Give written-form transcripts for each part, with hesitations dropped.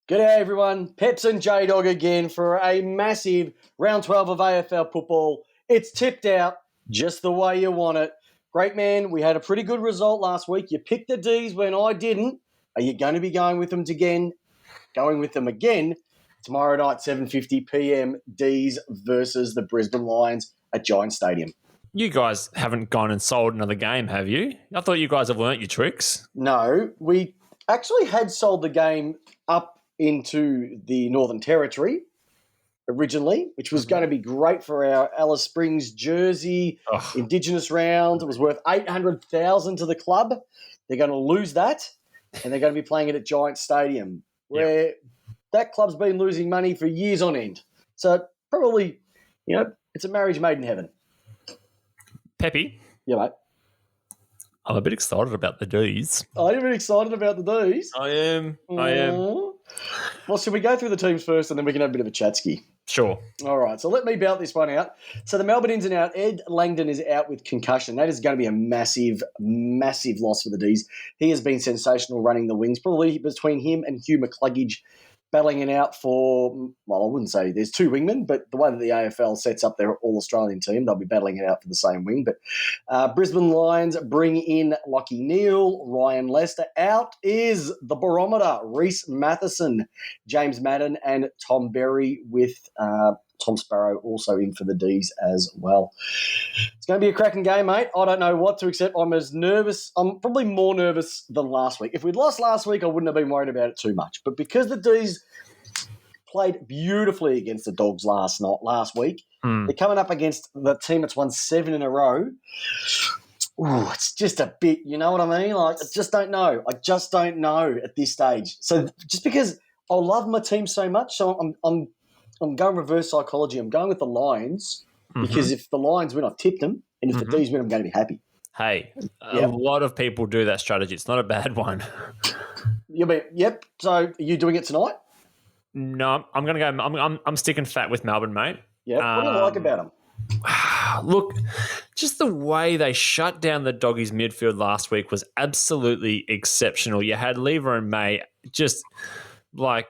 G'day everyone, Peps and J-Dog again for a massive round 12 of AFL football. It's tipped out just the way you want it. Great man, we had a pretty good result last week. You picked the Ds when I didn't. Are you going to be going with them again? Tomorrow night, 7:50pm, Ds versus the Brisbane Lions at Giant Stadium. You guys haven't gone and sold another game, have you? I thought you guys have learnt your tricks. No, we actually had sold the game up into the Northern Territory originally, which was going to be great for our Alice Springs Jersey Indigenous round. It was worth $800,000 to the club. They're going to lose that, and they're going to be playing it at Giant Stadium, where that club's been losing money for years on end. So probably, it's a marriage made in heaven. Peppy? Yeah, mate. I'm a bit excited about the Ds. Are you a bit excited about the Ds? I am. Well, should we go through the teams first and then we can have a bit of a chat-ski? Sure. All right, so let me bout this one out. So the Melbourne ins and out, Ed Langdon is out with concussion. That is going to be a massive, massive loss for the Ds. He has been sensational running the wings, probably between him and Hugh McCluggage battling it out for, well, I wouldn't say there's two wingmen, but the way that the AFL sets up their all-Australian team, they'll be battling it out for the same wing. But Brisbane Lions bring in Lachie Neale, Ryan Lester. Out is the barometer, Reece Matheson, James Madden, and Tom Berry with Tom Sparrow also in for the Ds as well. It's going to be a cracking game, mate. I don't know what to accept. I'm as nervous. I'm probably more nervous than last week. If we'd lost last week, I wouldn't have been worried about it too much. But because the Ds played beautifully against the Dogs last Week, they're coming up against the team that's won 7 in a row. Ooh, it's just a bit, you know what I mean? Like, I just don't know. At this stage. So just because I love my team so much, so I'm going reverse psychology. I'm going with the Lions because if the Lions win, I've tipped them. And if the Ds win, I'm going to be happy. Hey, a lot of people do that strategy. It's not a bad one. Yep. So are you doing it tonight? No, I'm going to go. I'm sticking fat with Melbourne, mate. Yeah. What do you like about them? Look, just the way they shut down the Doggies midfield last week was absolutely exceptional. You had Lever and May just like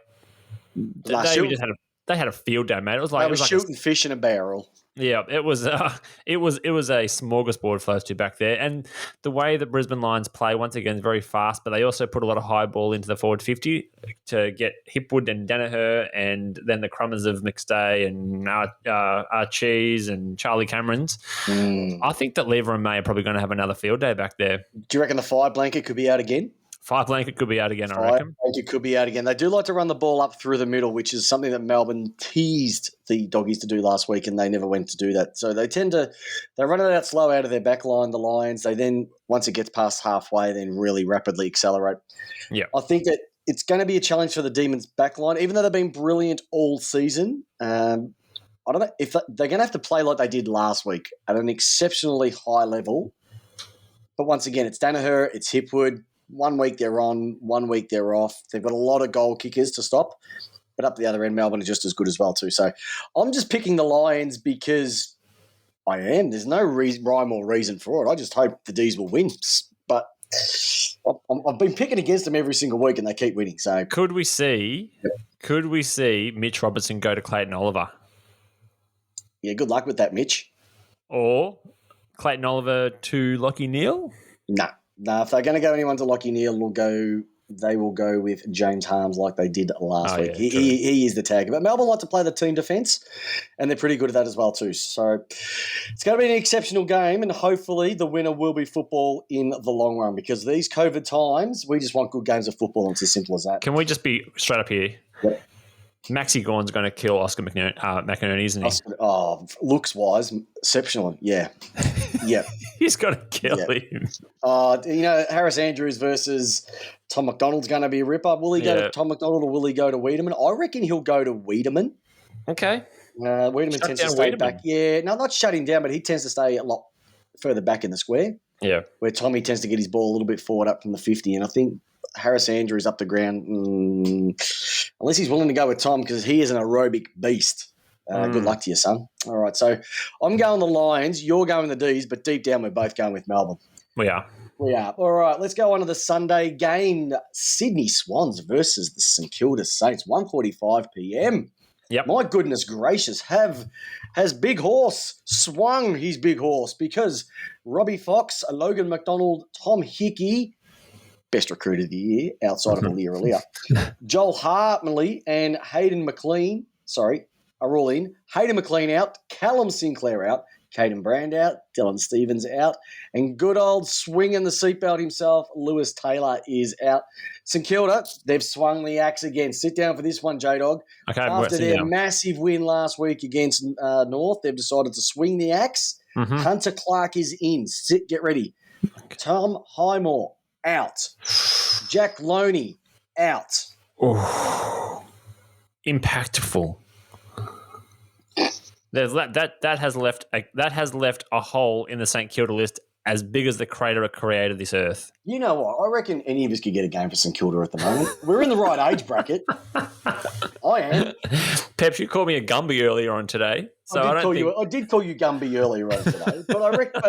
they had a field day, mate. It was like they were shooting fish in a barrel. Yeah, it was a smorgasbord for those two back there. And the way the Brisbane Lions play, once again, is very fast, but they also put a lot of high ball into the forward 50 to get Hipwood and Danaher and then the crummers of McStay and Cheese and Charlie Camerons. I think that Lever and May are probably going to have another field day back there. Do you reckon the fire blanket could be out again? Fire blanket could be out again, I reckon. Blanket could be out again. They do like to run the ball up through the middle, which is something that Melbourne teased the Doggies to do last week, and they never went to do that. So they run it out slow out of their back line, the Lions. They then, once it gets past halfway, then really rapidly accelerate. Yeah. I think that it's going to be a challenge for the Demons' back line, even though they've been brilliant all season. I don't know if they're going to have to play like they did last week at an exceptionally high level. But once again, it's Danaher, it's Hipwood. 1 week they're on, 1 week they're off. They've got a lot of goal kickers to stop. But up the other end, Melbourne are just as good as well too. So I'm just picking the Lions because I am. There's no rhyme or reason for it. I just hope the Ds will win. But I've been picking against them every single week and they keep winning. So Could we see Mitch Robertson go to Clayton Oliver? Yeah, good luck with that, Mitch. Or Clayton Oliver to Lachie Neale? No, if they're going to go anyone to Lachie Neale, they will go with James Harmes like they did last week. Yeah, he is the tag. But Melbourne like to play the team defence, and they're pretty good at that as well too. So it's going to be an exceptional game, and hopefully the winner will be football in the long run because these COVID times, we just want good games of football, and it's as simple as that. Can we just be straight up here? Yep. Maxi Gorn's going to kill Oscar McInerney, isn't he? Looks-wise, exceptional. Yeah. Yep. He's got to kill him. Harris Andrews versus Tom McDonald's going to be a ripper. Will he go to Tom McDonald or will he go to Wiedemann? I reckon he'll go to Wiedemann. Okay. Wiedemann tends to stay back. Yeah, no, not shut him down, but he tends to stay a lot further back in the square. Yeah. Where Tommy tends to get his ball a little bit forward up from the 50, and I think Harris Andrews up the ground, unless he's willing to go with Tom because he is an aerobic beast. Good luck to you, son. All right, so I'm going the Lions. You're going the Ds, but deep down we're both going with Melbourne. We are. We are. All right, let's go on to the Sunday game. Sydney Swans versus the St Kilda Saints, 1:45 p.m. Yep. My goodness gracious, has Big Horse swung his big horse because Robbie Fox, Logan McDonald, Tom Hickey, best recruit of the year outside of Alia, Joel Hartmanley and Hayden McLean, are all in. Hayden McLean out, Callum Sinclair out, Caden Brand out, Dylan Stevens out, and good old swinging the seatbelt himself, Lewis Taylor is out. St Kilda, they've swung the axe again. Sit down for this one, J-Dog. Okay, after their massive win last week against North, they've decided to swing the axe. Mm-hmm. Hunter Clark is in. Get ready. Tom Highmore out. Jack Loney out. Ooh. Impactful. That has left a hole in the St Kilda list as big as the crater that created this earth. You know what? I reckon any of us could get a game for St Kilda at the moment. We're in the right age bracket. I am. Peps, you called me a Gumby earlier on today. So I did call you Gumby earlier on today, but I reckon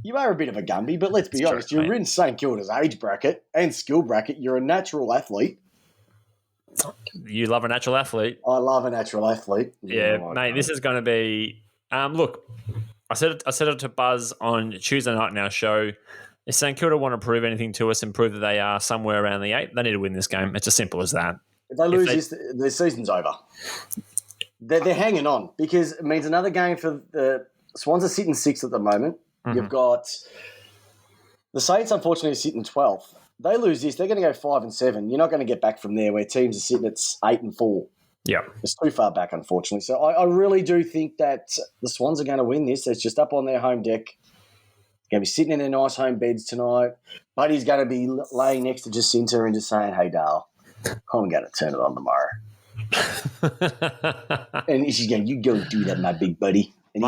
you are a bit of a Gumby. But let's be honest, you're in St Kilda's age bracket and skill bracket. You're a natural athlete. You love a natural athlete. I love a natural athlete. Yeah, mate. This is going to be. Look, I said it to Buzz on Tuesday night in our show. If St Kilda want to prove anything to us and prove that they are somewhere around the 8, they need to win this game. It's as simple as that. If they lose this, the season's over. They're hanging on because it means another game for the Swans are sitting 6th at the moment. Mm-hmm. You've got the Saints, unfortunately, are sitting 12th. They lose this, they're going to go 5-7. You're not going to get back from there where teams are sitting at 8-4. Yeah. It's too far back, unfortunately. So I really do think that the Swans are going to win this. It's just up on their home deck. Going to be sitting in their nice home beds tonight. Buddy's going to be laying next to Jacinta and just saying, "Hey, Dale, I'm going to turn it on tomorrow." And she's going, "You go do that, my big buddy." And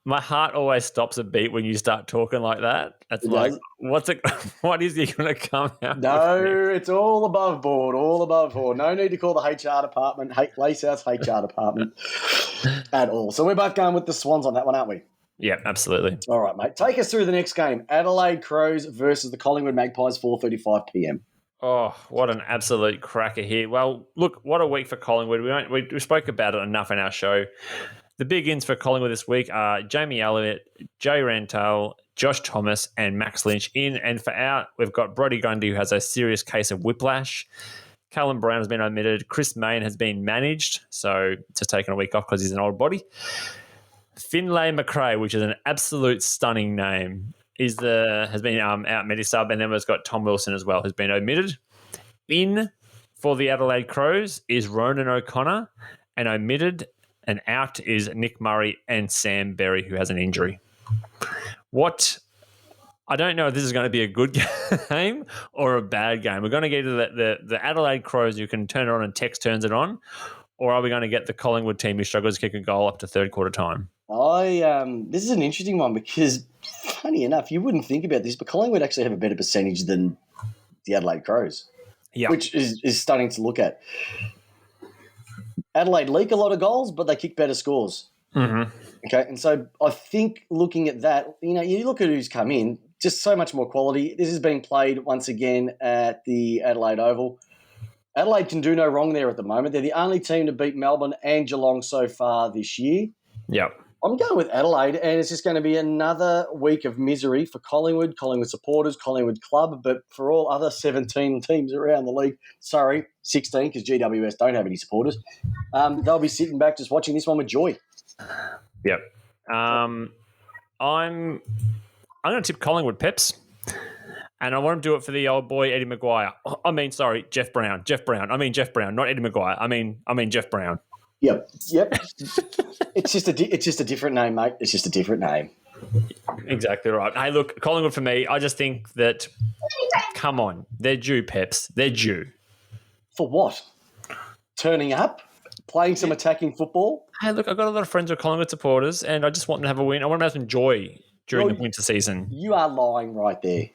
My heart always stops a beat when you start talking like that. It's like, what is he going to come out No, with? It's all above board, No need to call the HR department, Lacehouse HR department at all. So we're both going with the Swans on that one, aren't we? Yeah, absolutely. All right, mate. Take us through the next game. Adelaide Crows versus the Collingwood Magpies, 4:35 p.m. Oh, what an absolute cracker here. Well, look, what a week for Collingwood. We spoke about it enough in our show. The big ins for Collingwood this week are Jamie Elliott, Jay Rantel, Josh Thomas, and Max Lynch in. And for out, we've got Brodie Grundy, who has a serious case of whiplash. Callum Brown has been omitted. Chris Mayne has been managed, so just taking a week off because he's an old body. Finlay McRae, which is an absolute stunning name, has been out Medisub, and then we've got Tom Wilson as well, who's been omitted. In for the Adelaide Crows is Ronan O'Connor, and omitted and out is Nick Murray and Sam Berry, who has an injury. I don't know if this is going to be a good game or a bad game. We're going to get to the Adelaide Crows who can turn it on and Tex turns it on, or are we going to get the Collingwood team who struggles to kick a goal up to third quarter time? This is an interesting one because, funny enough, you wouldn't think about this, but Collingwood actually have a better percentage than the Adelaide Crows, which is stunning to look at. Adelaide leak a lot of goals, but they kick better scores. Mm-hmm. Okay, and so I think looking at that, you look at who's come in, just so much more quality. This is being played once again at the Adelaide Oval. Adelaide can do no wrong there at the moment. They're the only team to beat Melbourne and Geelong so far this year. Yep. I'm going with Adelaide, and it's just going to be another week of misery for Collingwood supporters, Collingwood club, but for all other 17 teams around the league, 16 because GWS don't have any supporters, they'll be sitting back just watching this one with joy. Yep. I'm going to tip Collingwood, Peps, and I want to do it for the old boy Eddie Maguire. Jeff Brown. Jeff Brown, not Eddie Maguire. I mean Jeff Brown. Yep. It's just a different name, mate. It's just a different name. Exactly right. Hey, look, Collingwood for me, I just think that, come on, they're due, Peps. They're due. For what? Turning up? Playing some attacking football? Hey, look, I've got a lot of friends who are Collingwood supporters, and I just want them to have a win. I want them to have some joy during the winter season. You are lying right there.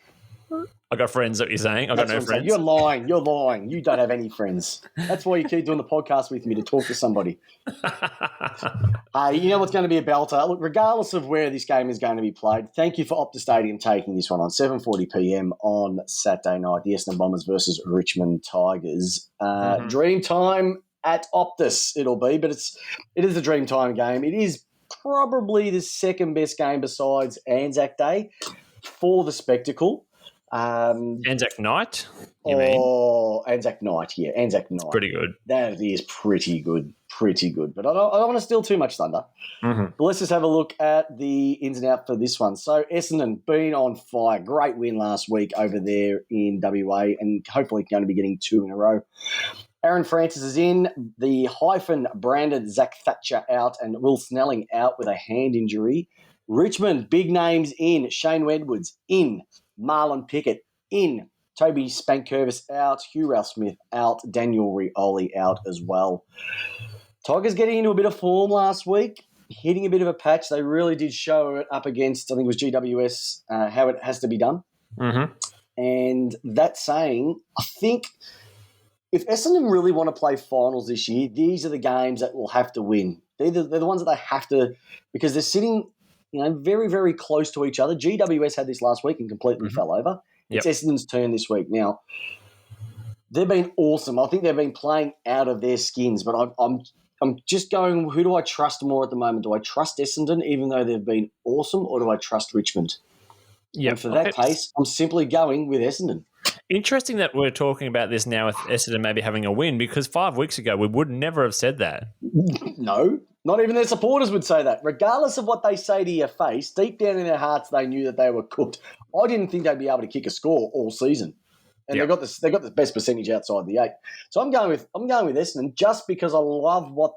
I got friends, that you're saying. I got no friends. You're lying. You're lying. You don't have any friends. That's why you keep doing the podcast with me, to talk to somebody. Hey, you know what's going to be a belter? Look, regardless of where this game is going to be played, thank you for Optus Stadium taking this one on 7:40 p.m. on Saturday night. The Essendon Bombers versus Richmond Tigers. Dream time at Optus it'll be, but it is a dream time game. It is probably the second best game besides Anzac Day for the spectacle. Anzac night, you mean? Anzac night, yeah. Anzac night. Pretty good. That is pretty good. Pretty good. But I don't want to steal too much thunder. But let's just have a look at the ins and outs for this one. So Essendon been on fire. Great win last week over there in WA, and hopefully going to be getting 2 in a row. Aaron Francis is in. The hyphen-branded Zach Thatcher out, and Will Snelling out with a hand injury. Richmond, big names in. Shane Edwards in. Marlon Pickett in. Toby Spankervis out. Hugh Ralph-Smith out. Daniel Rioli out as well. Tigers getting into a bit of form last week, hitting a bit of a patch. They really did show it up against, I think it was GWS, how it has to be done. And that saying, I think if Essendon really want to play finals this year, these are the games that will have to win. They're the ones that they have to, because they're sitting very, very close to each other. GWS had this last week and completely fell over. It's Essendon's turn this week. Now, they've been awesome. I think they've been playing out of their skins, but I'm just going, who do I trust more at the moment? Do I trust Essendon, even though they've been awesome, or do I trust Richmond? And for that case, I'm simply going with Essendon. Interesting that we're talking about this now with Essendon maybe having a win, because 5 weeks ago we would never have said that. No, not even their supporters would say that. Regardless of what they say to your face, deep down in their hearts they knew that they were cooked. I didn't think they'd be able to kick a score all season. And they got the best percentage outside the 8. So I'm going with Essendon just because I love what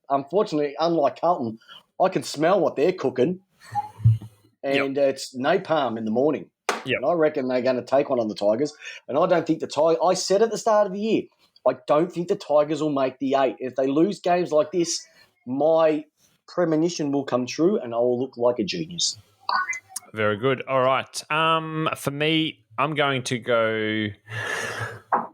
unfortunately, unlike Carlton, I can smell what they're cooking. And it's napalm in the morning. And I reckon they're going to take one on the Tigers. And I don't think I said at the start of the year, I don't think the Tigers will make the 8. If they lose games like this, my premonition will come true and I will look like a genius. Very good. All right. For me, I'm going to go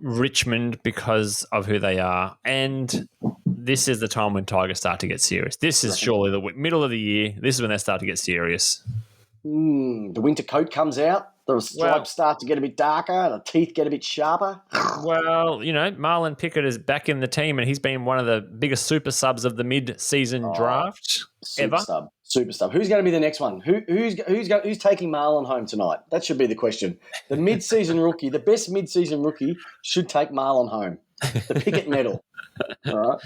Richmond because of who they are. And this is the time when Tigers start to get serious. This is surely the middle of the year. This is when they start to get serious. The winter coat comes out. The stripes start to get a bit darker. The teeth get a bit sharper. Well, Marlon Pickett is back in the team, and he's been one of the biggest super subs of the mid-season draft ever. Super sub. Who's going to be the next one? Who's taking Marlon home tonight? That should be the question. The mid-season rookie, the best mid-season rookie, should take Marlon home. The Pickett medal. All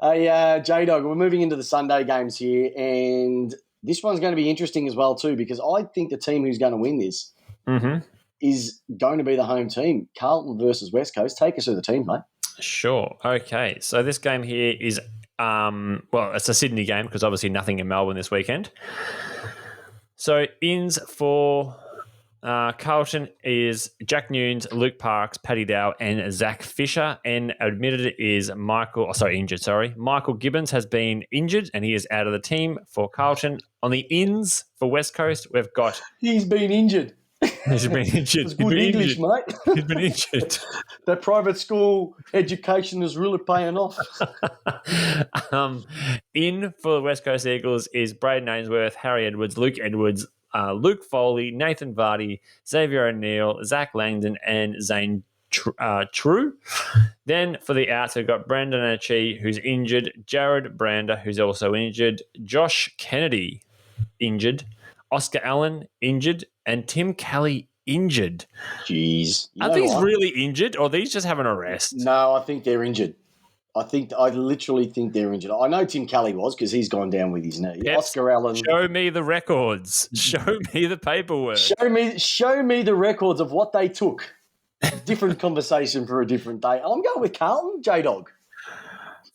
right. J-Dog, we're moving into the Sunday games here, and this one's going to be interesting as well too, because I think the team who's going to win this is going to be the home team. Carlton versus West Coast. Take us through the team, mate. Sure. Okay. So this game here is, it's a Sydney game because obviously nothing in Melbourne this weekend. So ins for Carlton is Jack Nunes, Luke Parks, Paddy Dow, and Zach Fisher. And admitted is injured. Michael Gibbons has been injured and he is out of the team for Carlton. On the ins for West Coast, we've got... He's been injured. He's been injured. It's good English, mate. He's been injured. That private school education is really paying off. In for the West Coast Eagles is Braden Ainsworth, Harry Edwards, Luke Edwards, Luke Foley, Nathan Vardy, Xavier O'Neill, Zach Langdon, and Zane True. Then for the outs, we've got Brandon Achi, who's injured, Jared Brander, who's also injured, Josh Kennedy, injured, Oscar Allen, injured, and Tim Kelly, injured. Jeez. Are these really injured, or are these just have an arrest? No, I think they're injured. I literally think they're injured. I know Tim Kelly was because he's gone down with his knee. Yes. Oscar Allen. Show me the records. Show me the paperwork. Show me the records of what they took. Different conversation for a different day. I'm going with Carlton, J-Dog.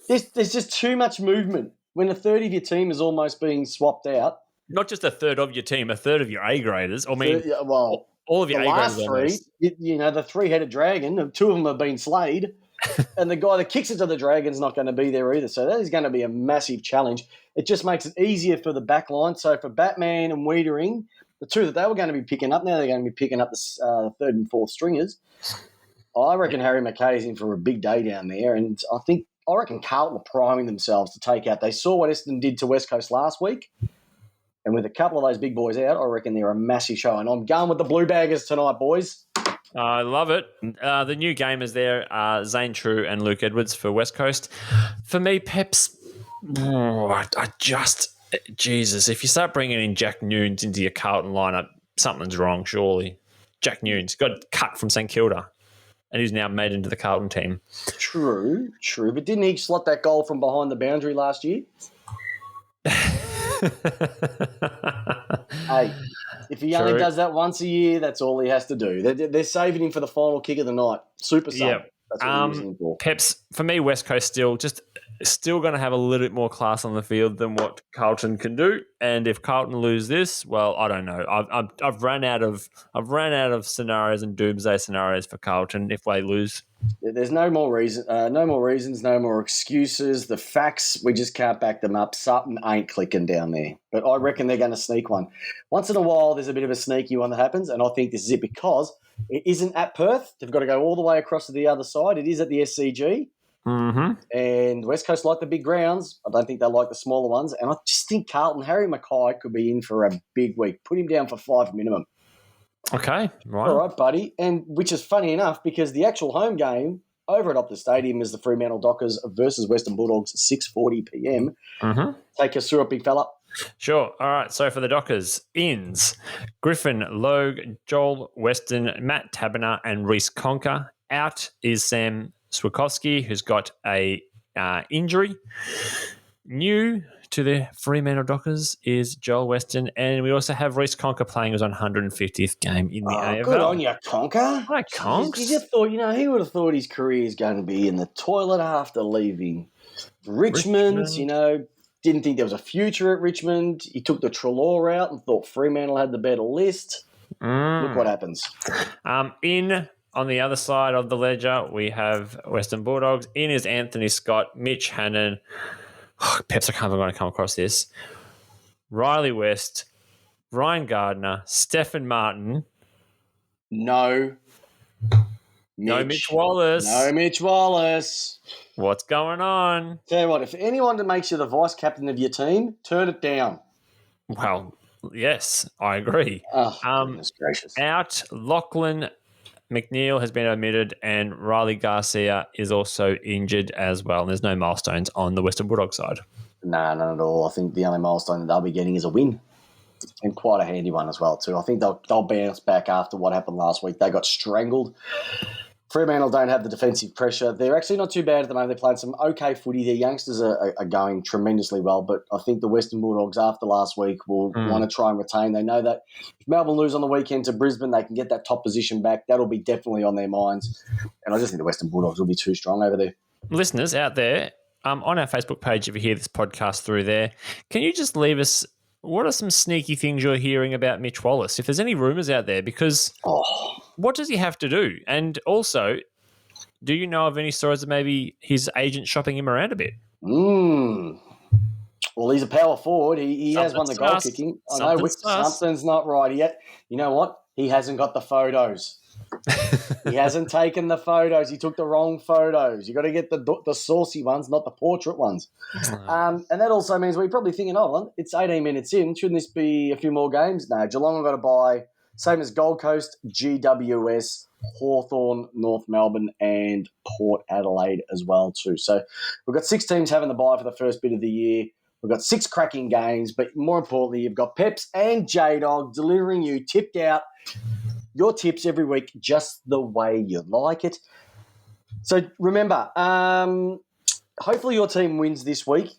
There's just too much movement when a third of your team is almost being swapped out. Not just a third of your team, a third of your A-graders. I mean, all of your A-graders. The last three, the three-headed dragon, 2 of them have been slayed, and the guy that kicks it to the dragon's not going to be there either. So that is going to be a massive challenge. It just makes it easier for the back line. So for Batman and Wiedering, the two that they were going to be picking up, now they're going to be picking up the third and fourth stringers. I reckon Harry McKay's in for a big day down there, and I reckon Carlton are priming themselves to take out. They saw what Essendon did to West Coast last week, and with a couple of those big boys out, I reckon they're a massive show. And I'm going with the Blue Baggers tonight, boys. I love it. The new gamers there are Zane True and Luke Edwards for West Coast. For me, Peps, Jesus, if you start bringing in Jack Nunes into your Carlton lineup, something's wrong, surely. Jack Nunes got cut from St Kilda, and he's now made into the Carlton team. True. But didn't he slot that goal from behind the boundary last year? Hey, if he only does that once a year, that's all he has to do. They're saving him for the final kick of the night. Super sub. Yep. That's what he's using him for. Peps, for me, West Coast still going to have a little bit more class on the field than what Carlton can do. And if Carlton lose this, well, I don't know. I've run out of scenarios and doomsday scenarios for Carlton if they lose. There's no more reasons, no more excuses. The facts, we just can't back them up. Something ain't clicking down there. But I reckon they're going to sneak one. Once in a while, there's a bit of a sneaky one that happens, and I think this is it because it isn't at Perth. They've got to go all the way across to the other side. It is at the SCG. Mm-hmm. And West Coast like the big grounds. I don't think they like the smaller ones. And I just think Carlton, Harry Mackay could be in for a big week. Put him down for 5 minimum. Okay, right. All right, buddy. And which is funny enough because the actual home game over at Optus Stadium is the Fremantle Dockers versus Western Bulldogs, 6:40 p.m. Mm-hmm. Take us through it, big fella. Sure. All right. So for the Dockers, ins, Griffin, Logue, Joel, Weston, Matt Taberner, and Reece Conker. Out is Sam Swikowski, who's got a injury. New to the Fremantle Dockers is Joel Weston, and we also have Reece Conker playing his 150th game in the AFL. Good on you, Conker. Hi, Conks. You just thought, he would have thought his career is going to be in the toilet after leaving Richmond. Didn't think there was a future at Richmond. He took the Treloar out and thought Fremantle had the better list. Look what happens. On the other side of the ledger, we have Western Bulldogs. In is Anthony Scott, Mitch Hannon. Peps, I can't believe I'm going to come across this. Riley West, Ryan Gardner, Stephen Martin. No Mitch Wallis. No Mitch Wallace. What's going on? Tell you what, if anyone that makes you the vice captain of your team, turn it down. Well, yes, I agree. Oh, goodness gracious. Out, Lachlan McNeil has been omitted, and Riley Garcia is also injured as well. There's no milestones on the Western Bulldogs side. No, none at all. I think the only milestone that they'll be getting is a win, and quite a handy one as well too. I think they'll bounce back after what happened last week. They got strangled. Fremantle don't have the defensive pressure. They're actually not too bad at the moment. They're playing some okay footy. Their youngsters are going tremendously well, but I think the Western Bulldogs after last week will want to try and retain. They know that if Melbourne lose on the weekend to Brisbane, they can get that top position back. That'll be definitely on their minds. And I just think the Western Bulldogs will be too strong over there. Listeners out there, on our Facebook page, if you hear this podcast through there, can you just leave us what are some sneaky things you're hearing about Mitch Wallis? If there's any rumours out there, because what does he have to do? And also, do you know of any stories of maybe his agent shopping him around a bit? Well, he's a power forward. He has won the goal kicking. I know something's not right yet. You know what? He hasn't got the photos. He hasn't taken the photos. He took the wrong photos. You got to get the saucy ones, not the portrait ones. And that also means we're probably thinking, it's 18 minutes in. Shouldn't this be a few more games? No, Geelong have got to buy, same as Gold Coast, GWS, Hawthorn, North Melbourne, and Port Adelaide as well too. So we've got 6 teams having the bye for the first bit of the year. We've got 6 cracking games, but more importantly, you've got Peps and J-Dog delivering you tipped out your tips every week just the way you like it. So remember, hopefully your team wins this week.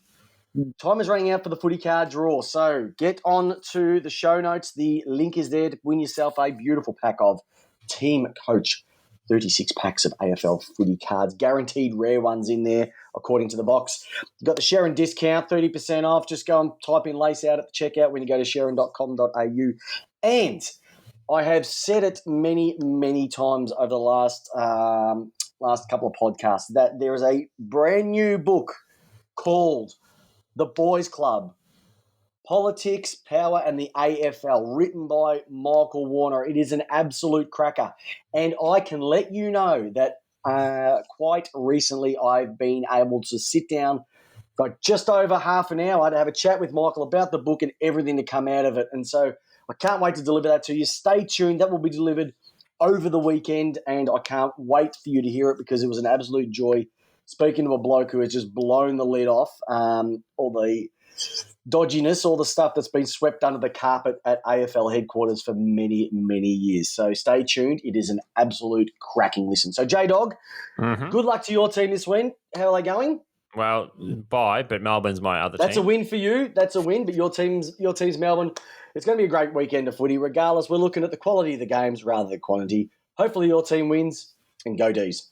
Time is running out for the footy card draw, so get on to the show notes. The link is there to win yourself a beautiful pack of Team Coach 36 packs of AFL footy cards, guaranteed rare ones in there, according to the box. You've got the Sharon discount, 30% off. Just go and type in Lace Out at the checkout when you go to sharon.com.au. And I have said it many, many times over the last couple of podcasts that there is a brand new book called The Boys Club Politics, Power, and the AFL, written by Michael Warner. It is an absolute cracker. And I can let you know that quite recently I've been able to sit down for just over half an hour to have a chat with Michael about the book and everything to come out of it. And so I can't wait to deliver that to you. Stay tuned. That will be delivered over the weekend, and I can't wait for you to hear it because it was an absolute joy speaking to a bloke who has just blown the lid off all the dodginess, all the stuff that's been swept under the carpet at AFL headquarters for many, many years. So stay tuned. It is an absolute cracking listen. So, J-Dog, good luck to your team this win. How are they going? Well, bye, but Melbourne's my other team. That's a win for you. That's a win, but your team's Melbourne. It's going to be a great weekend of footy. Regardless, we're looking at the quality of the games rather than quantity. Hopefully your team wins, and go D's.